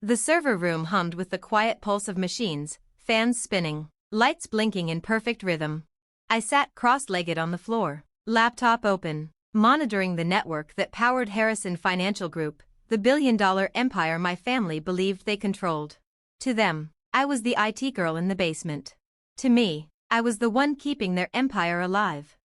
The server room hummed with the quiet pulse of machines, fans spinning, lights blinking in perfect rhythm. I sat cross-legged on the floor, laptop open, monitoring the network that powered Harrison Financial Group, the billion-dollar empire my family believed they controlled. To them, I was the IT girl in the basement. To me, I was the one keeping their empire alive.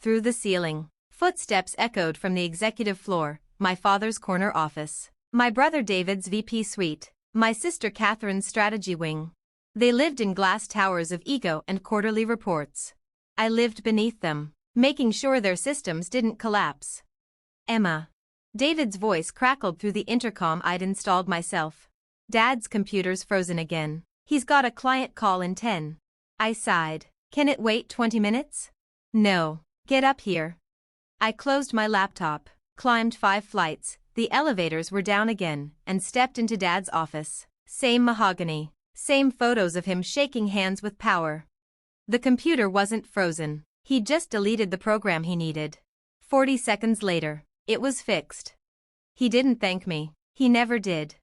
Through the ceiling, footsteps echoed from the executive floor, my father's corner office, my brother David's VP suite, my sister Catherine's strategy wing. They lived in glass towers of ego and quarterly reports. I lived beneath them, making sure their systems didn't collapse. Emma. David's voice crackled through the intercom I'd installed myself. Dad's computer's frozen again. He's got a client call in 10. I sighed. Can it wait 20 minutes? No. Get up here. I closed my laptop, climbed 5 flights, the elevators were down again, and stepped into Dad's office. Same mahogany. Same photos of him shaking hands with power. The computer wasn't frozen. He'd just deleted the program he needed. 40 seconds later, it was fixed. He didn't thank me. He never did.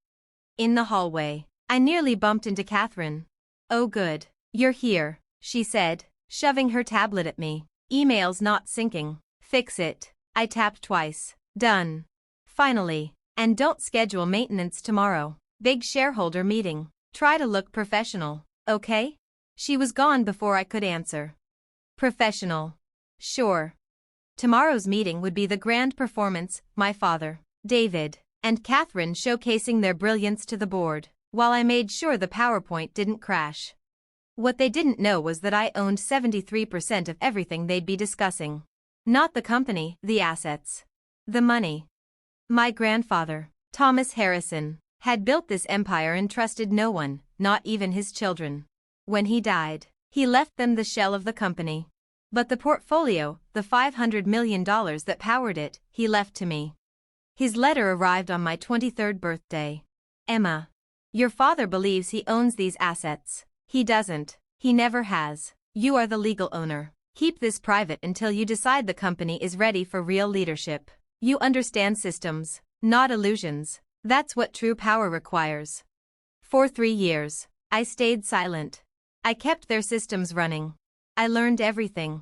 In the hallway, I nearly bumped into Catherine. Oh good, you're here, she said, shoving her tablet at me. Email's not syncing. Fix it. I tapped twice. Done. Finally. And don't schedule maintenance tomorrow. Big shareholder meeting. Try to look professional, okay? She was gone before I could answer. Professional. Sure. Tomorrow's meeting would be the grand performance, my father, David, and Catherine showcasing their brilliance to the board, while I made sure the PowerPoint didn't crash. What they didn't know was that I owned 73% of everything they'd be discussing. Not the company, the assets. The money. My grandfather, Thomas Harrison, had built this empire and trusted no one, not even his children. When he died, he left them the shell of the company. But the portfolio, the $500 million that powered it, he left to me. His letter arrived on my 23rd birthday. Emma. Your father believes he owns these assets. He doesn't. He never has. You are the legal owner. Keep this private until you decide the company is ready for real leadership. You understand systems, not illusions. That's what true power requires. For 3 years, I stayed silent. I kept their systems running. I learned everything.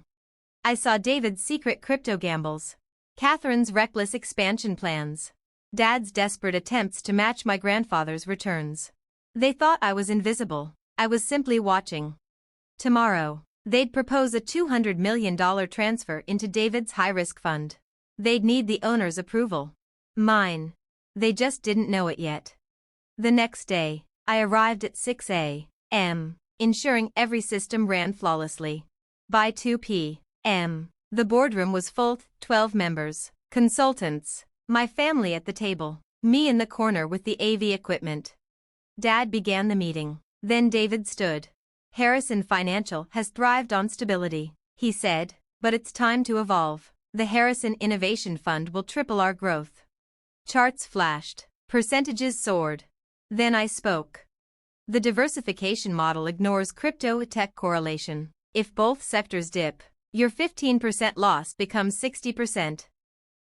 I saw David's secret crypto gambles, Catherine's reckless expansion plans, Dad's desperate attempts to match my grandfather's returns. They thought I was invisible. I was simply watching. Tomorrow, they'd propose a $200 million transfer into David's high-risk fund. They'd need the owner's approval. Mine. They just didn't know it yet. The next day, I arrived at 6 a.m., ensuring every system ran flawlessly. By 2 p.m., the boardroom was full, 12 members, consultants, my family at the table, me in the corner with the AV equipment. Dad began the meeting. Then David stood. Harrison Financial has thrived on stability, he said, but it's time to evolve. The Harrison Innovation Fund will triple our growth. Charts flashed. Percentages soared. Then I spoke. The diversification model ignores crypto-tech correlation. If both sectors dip, your 15% loss becomes 60%.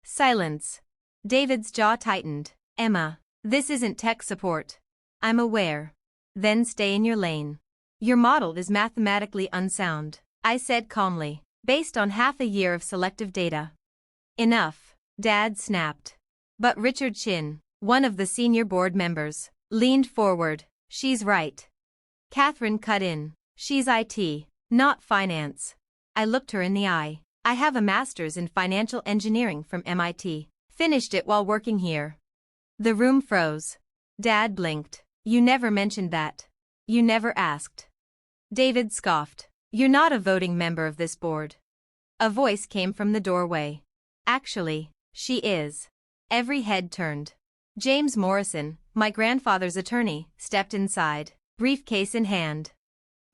Silence. David's jaw tightened. Emma, this isn't tech support. I'm aware. Then stay in your lane. Your model is mathematically unsound, I said calmly, based on half a year of selective data. Enough, Dad snapped. But Richard Chin, one of the senior board members, leaned forward. She's right. Catherine cut in. She's IT, not finance. I looked her in the eye. I have a master's in financial engineering from MIT. Finished it while working here. The room froze. Dad blinked. You never mentioned that. You never asked. David scoffed. You're not a voting member of this board. A voice came from the doorway. Actually, she is. Every head turned. James Morrison, my grandfather's attorney, stepped inside, briefcase in hand.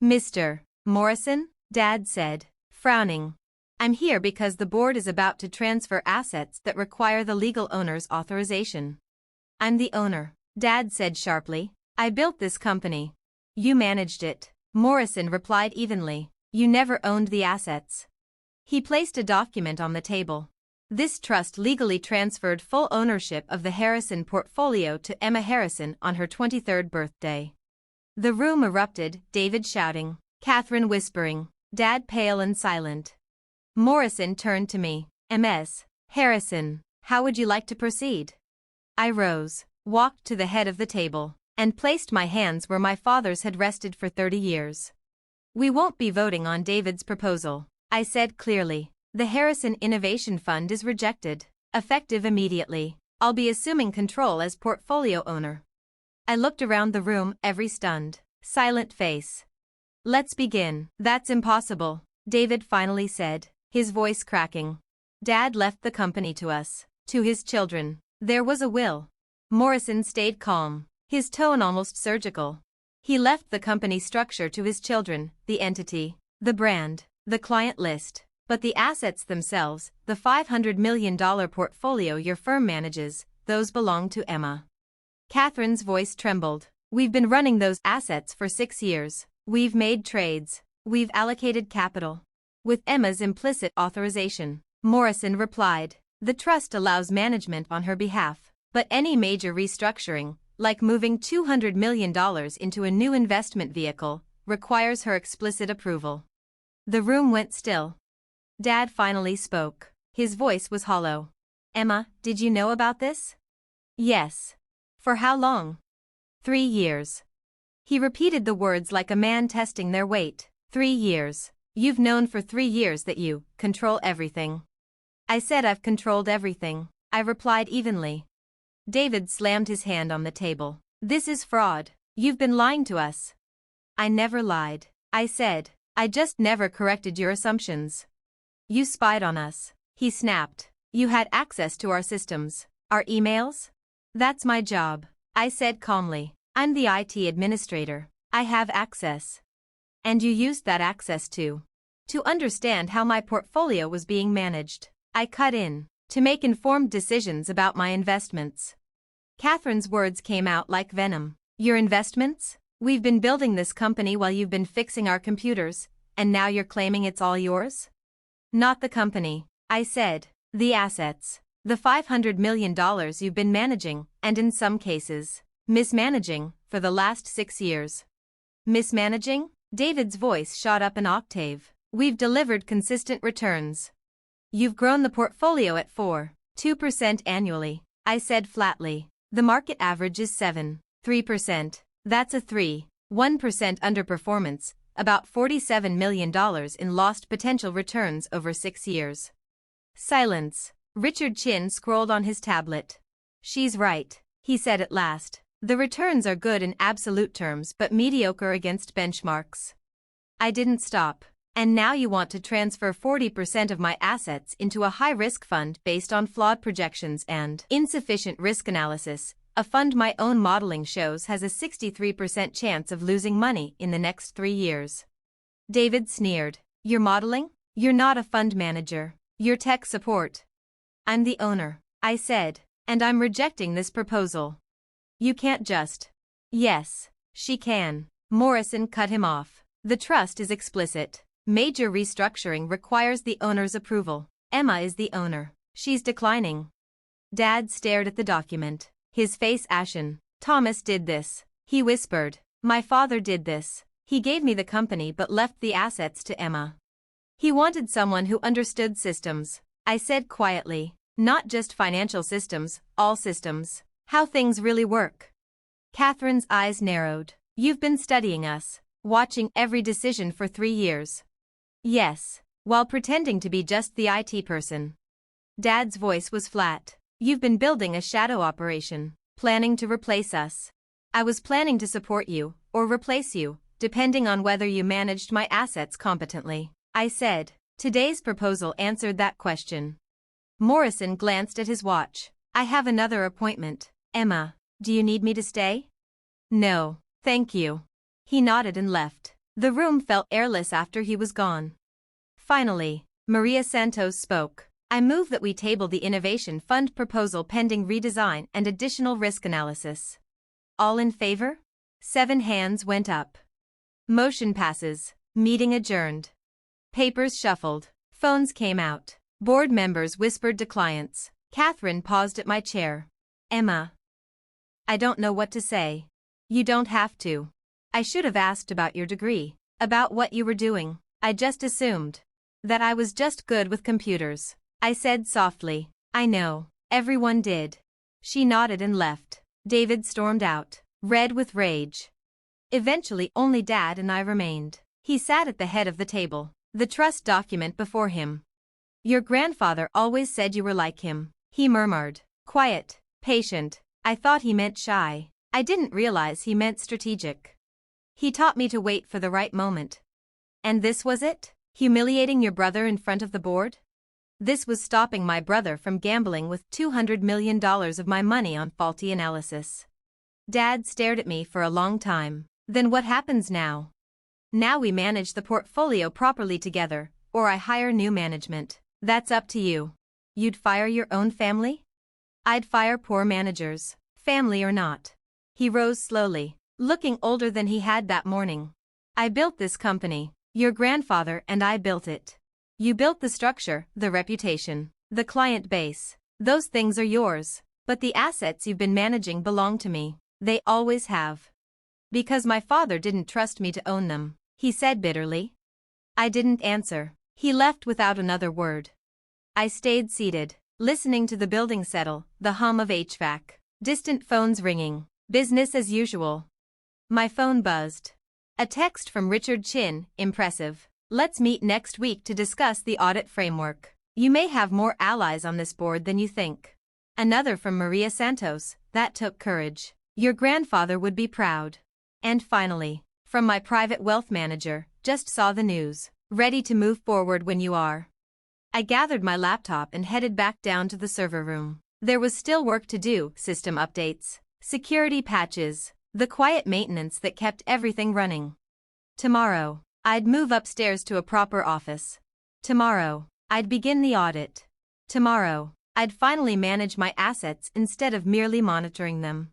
Mr. Morrison, Dad said, frowning. I'm here because the board is about to transfer assets that require the legal owner's authorization. I'm the owner, Dad said sharply. I built this company. You managed it. Morrison replied evenly. You never owned the assets. He placed a document on the table. This trust legally transferred full ownership of the Harrison portfolio to Emma Harrison on her 23rd birthday. The room erupted, David shouting, Catherine whispering, Dad pale and silent. Morrison turned to me. Ms. Harrison, how would you like to proceed? I rose, walked to the head of the table, and placed my hands where my father's had rested for 30 years. We won't be voting on David's proposal, I said clearly. The Harrison Innovation Fund is rejected, effective immediately. I'll be assuming control as portfolio owner. I looked around the room, every stunned, silent face. Let's begin. That's impossible, David finally said, his voice cracking. Dad left the company to us, to his children. There was a will. Morrison stayed calm, his tone almost surgical. He left the company structure to his children, the entity, the brand, the client list. But the assets themselves, the $500 million portfolio your firm manages, those belong to Emma. Catherine's voice trembled. We've been running those assets for 6 years. We've made trades. We've allocated capital. With Emma's implicit authorization, Morrison replied. The trust allows management on her behalf, but any major restructuring, like moving $200 million into a new investment vehicle, requires her explicit approval. The room went still. Dad finally spoke. His voice was hollow. Emma, did you know about this? Yes. For how long? 3 years. He repeated the words like a man testing their weight. 3 years. You've known for 3 years that you control everything. I said I've controlled everything, I replied evenly. David slammed his hand on the table. This is fraud. You've been lying to us. I never lied, I said. I just never corrected your assumptions. You spied on us, he snapped. You had access to our systems, our emails? That's my job, I said calmly. I'm the IT administrator. I have access. And you used that access to understand how my portfolio was being managed. I cut in, to make informed decisions about my investments. Catherine's words came out like venom. Your investments? We've been building this company while you've been fixing our computers, and now you're claiming it's all yours? Not the company, I said. The assets. The $500 million you've been managing, and in some cases, mismanaging, for the last 6 years. Mismanaging? David's voice shot up an octave. We've delivered consistent returns. You've grown the portfolio at 4.2% annually, I said flatly. The market average is 7.3%. That's a 3.1% underperformance, about $47 million in lost potential returns over 6 years. Silence. Richard Chin scrolled on his tablet. She's right, he said at last. The returns are good in absolute terms but mediocre against benchmarks. I didn't stop. And now you want to transfer 40% of my assets into a high-risk fund based on flawed projections and insufficient risk analysis, a fund my own modeling shows has a 63% chance of losing money in the next 3 years. David sneered. You're modeling? You're not a fund manager. You're tech support. I'm the owner, I said, and I'm rejecting this proposal. You can't just. Yes, she can. Morrison cut him off. The trust is explicit. Major restructuring requires the owner's approval. Emma is the owner. She's declining. Dad stared at the document, his face ashen. Thomas did this, he whispered. My father did this. He gave me the company but left the assets to Emma. He wanted someone who understood systems, I said quietly. Not just financial systems, all systems. How things really work. Catherine's eyes narrowed. You've been studying us, watching every decision for 3 years. Yes, while pretending to be just the IT person. Dad's voice was flat. You've been building a shadow operation, planning to replace us. I was planning to support you, or replace you, depending on whether you managed my assets competently, I said. Today's proposal answered that question. Morrison glanced at his watch. I have another appointment. Emma, do you need me to stay? No, thank you. He nodded and left. The room felt airless after he was gone. Finally, Maria Santos spoke. I move that we table the Innovation Fund proposal pending redesign and additional risk analysis. All in favor? 7 hands went up. Motion passes. Meeting adjourned. Papers shuffled. Phones came out. Board members whispered to clients. Catherine paused at my chair. Emma. I don't know what to say. You don't have to. I should have asked about your degree, about what you were doing. I just assumed that I was just good with computers. I said softly. I know. Everyone did. She nodded and left. David stormed out, red with rage. Eventually only Dad and I remained. He sat at the head of the table, the trust document before him. Your grandfather always said you were like him, he murmured. Quiet, patient. I thought he meant shy. I didn't realize he meant strategic. He taught me to wait for the right moment. And this was it? Humiliating your brother in front of the board? This was stopping my brother from gambling with $200 million of my money on faulty analysis. Dad stared at me for a long time. Then what happens now? Now we manage the portfolio properly together, or I hire new management. That's up to you. You'd fire your own family? I'd fire poor managers, family or not. He rose slowly, looking older than he had that morning. I built this company. Your grandfather and I built it. You built the structure, the reputation, the client base. Those things are yours, but the assets you've been managing belong to me. They always have. Because my father didn't trust me to own them, he said bitterly. I didn't answer. He left without another word. I stayed seated, listening to the building settle, the hum of HVAC, distant phones ringing, business as usual. My phone buzzed. A text from Richard Chin, impressive. Let's meet next week to discuss the audit framework. You may have more allies on this board than you think. Another from Maria Santos, that took courage. Your grandfather would be proud. And finally, from my private wealth manager, just saw the news. Ready to move forward when you are. I gathered my laptop and headed back down to the server room. There was still work to do, system updates, security patches, the quiet maintenance that kept everything running. Tomorrow, I'd move upstairs to a proper office. Tomorrow, I'd begin the audit. Tomorrow, I'd finally manage my assets instead of merely monitoring them.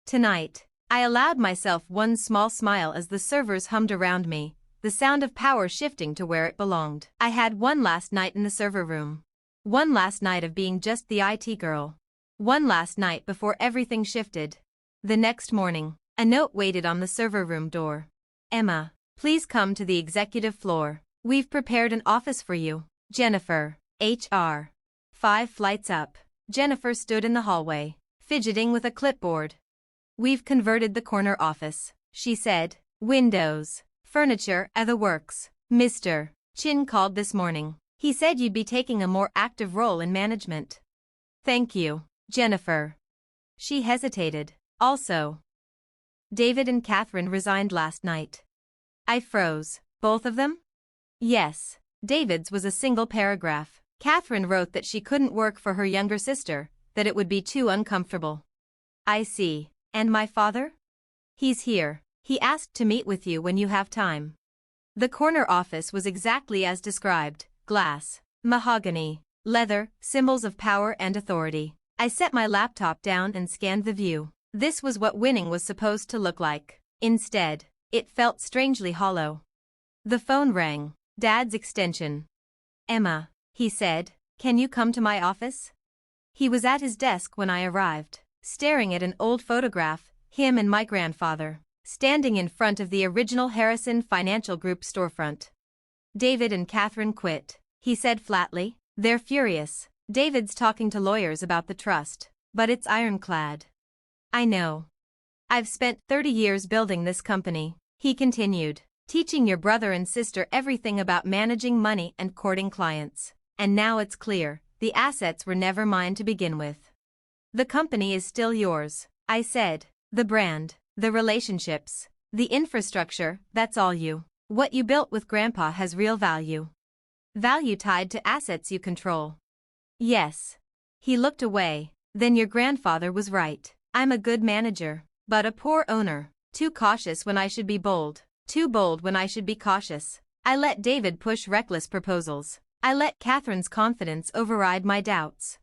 Tonight, I allowed myself one small smile as the servers hummed around me, the sound of power shifting to where it belonged. I had one last night in the server room. One last night of being just the IT girl. One last night before everything shifted. The next morning, a note waited on the server room door. Emma, please come to the executive floor. We've prepared an office for you. Jennifer, HR. 5 flights up. Jennifer stood in the hallway, fidgeting with a clipboard. We've converted the corner office, she said. Windows, furniture, the works. Mr. Chin called this morning. He said you'd be taking a more active role in management. Thank you, Jennifer. She hesitated. Also, David and Catherine resigned last night. I froze. Both of them? Yes. David's was a single paragraph. Catherine wrote that she couldn't work for her younger sister, that it would be too uncomfortable. I see. And my father? He's here. He asked to meet with you when you have time. The corner office was exactly as described. Glass, mahogany, leather, symbols of power and authority. I set my laptop down and scanned the view. This was what winning was supposed to look like. Instead, it felt strangely hollow. The phone rang. Dad's extension. Emma, he said, can you come to my office? He was at his desk when I arrived, staring at an old photograph, him and my grandfather, standing in front of the original Harrison Financial Group storefront. David and Catherine quit, he said flatly. They're furious. David's talking to lawyers about the trust, but it's ironclad. I know. I've spent 30 years building this company, he continued, teaching your brother and sister everything about managing money and courting clients. And now it's clear, the assets were never mine to begin with. The company is still yours, I said. The brand, the relationships, the infrastructure, that's all you. What you built with Grandpa has real value. Value tied to assets you control. Yes. He looked away. Then your grandfather was right. I'm a good manager, but a poor owner. Too cautious when I should be bold. Too bold when I should be cautious. I let David push reckless proposals. I let Catherine's confidence override my doubts.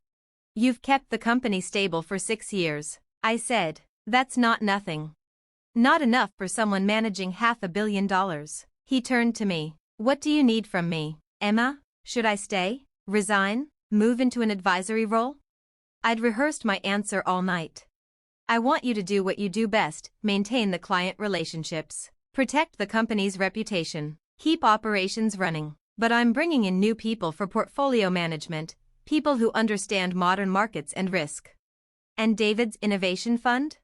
You've kept the company stable for 6 years, I said. That's not nothing. Not enough for someone managing $500 million. He turned to me. What do you need from me, Emma? Should I stay? Resign? Move into an advisory role? I'd rehearsed my answer all night. I want you to do what you do best, maintain the client relationships, protect the company's reputation, keep operations running. But I'm bringing in new people for portfolio management, people who understand modern markets and risk. And David's innovation fund?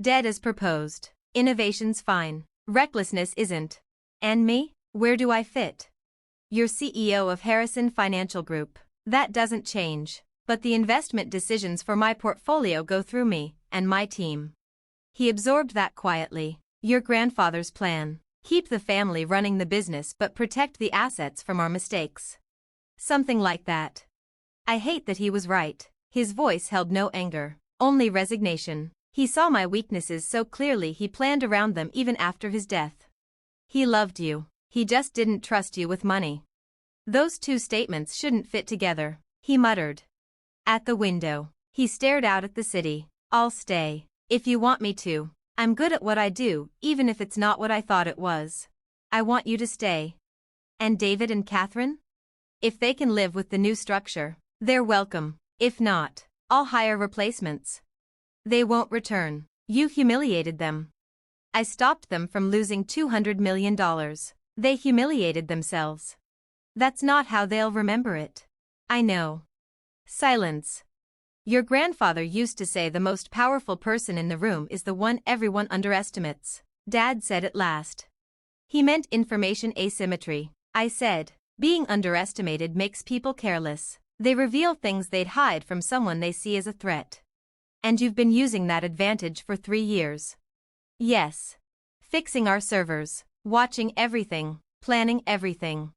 Dead as proposed. Innovation's fine. Recklessness isn't. And me? Where do I fit? You're CEO of Harrison Financial Group. That doesn't change. But the investment decisions for my portfolio go through me and my team. He absorbed that quietly. Your grandfather's plan. Keep the family running the business but protect the assets from our mistakes. Something like that. I hate that he was right. His voice held no anger, only resignation. He saw my weaknesses so clearly he planned around them even after his death. He loved you. He just didn't trust you with money. Those two statements shouldn't fit together, he muttered. At the window, he stared out at the city. I'll stay, if you want me to. I'm good at what I do, even if it's not what I thought it was. I want you to stay. And David and Catherine? If they can live with the new structure, they're welcome. If not, I'll hire replacements. They won't return. You humiliated them. I stopped them from losing $200 million. They humiliated themselves. That's not how they'll remember it. I know. Silence. Your grandfather used to say the most powerful person in the room is the one everyone underestimates. Dad said at last. He meant information asymmetry. I said, being underestimated makes people careless. They reveal things they'd hide from someone they see as a threat. And you've been using that advantage for 3 years. Yes. Fixing our servers, watching everything, planning everything.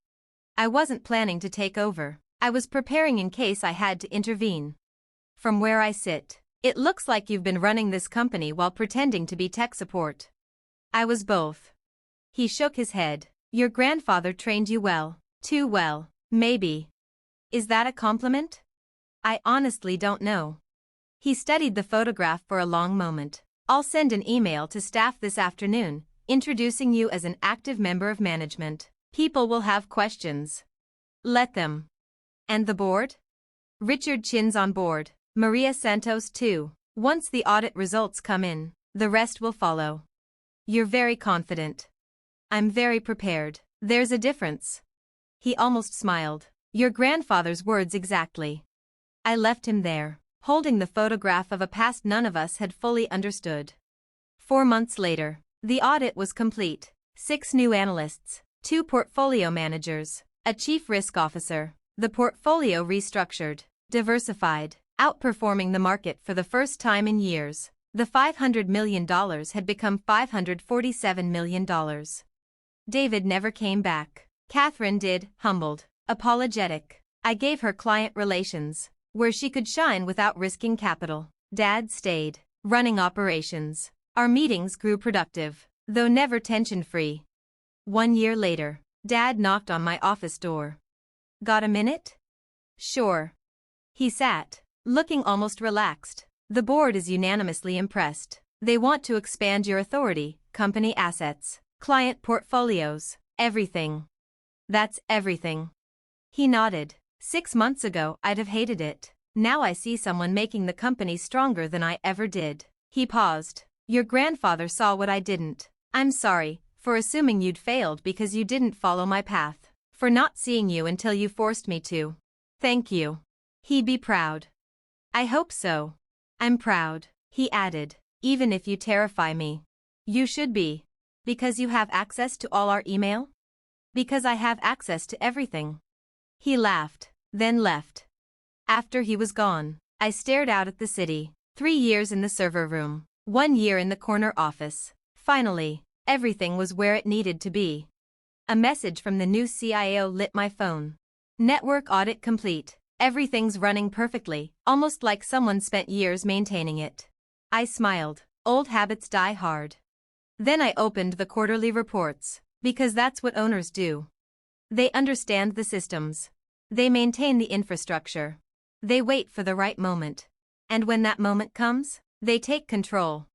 I wasn't planning to take over. I was preparing in case I had to intervene. From where I sit, it looks like you've been running this company while pretending to be tech support. I was both. He shook his head. Your grandfather trained you well. Too well, maybe. Is that a compliment? I honestly don't know. He studied the photograph for a long moment. I'll send an email to staff this afternoon, introducing you as an active member of management. People will have questions. Let them. And the board? Richard Chin's on board. Maria Santos too. Once the audit results come in, the rest will follow. You're very confident. I'm very prepared. There's a difference. He almost smiled. Your grandfather's words exactly. I left him there, holding the photograph of a past none of us had fully understood. 4 months later, the audit was complete. 6 new analysts, 2 portfolio managers, a chief risk officer. The portfolio restructured, diversified, outperforming the market for the first time in years. The $500 million had become $547 million. David never came back. Catherine did, humbled, apologetic. I gave her client relations, where she could shine without risking capital. Dad stayed, running operations. Our meetings grew productive, though never tension-free. 1 year later, Dad knocked on my office door. Got a minute? Sure. He sat, looking almost relaxed. The board is unanimously impressed. They want to expand your authority, company assets, client portfolios, everything. That's everything. He nodded. 6 months ago I'd have hated it. Now I see someone making the company stronger than I ever did. He paused. Your grandfather saw what I didn't. I'm sorry for assuming you'd failed because you didn't follow my path. For not seeing you until you forced me to. Thank you. He'd be proud. I hope so. I'm proud, he added, even if you terrify me. You should be. Because you have access to all our email? Because I have access to everything. He laughed, then left. After he was gone, I stared out at the city. 3 years in the server room, 1 year in the corner office. Finally, everything was where it needed to be. A message from the new CIO lit my phone. Network audit complete. Everything's running perfectly, almost like someone spent years maintaining it. I smiled. Old habits die hard. Then I opened the quarterly reports, because that's what owners do. They understand the systems. They maintain the infrastructure. They wait for the right moment. And when that moment comes, they take control.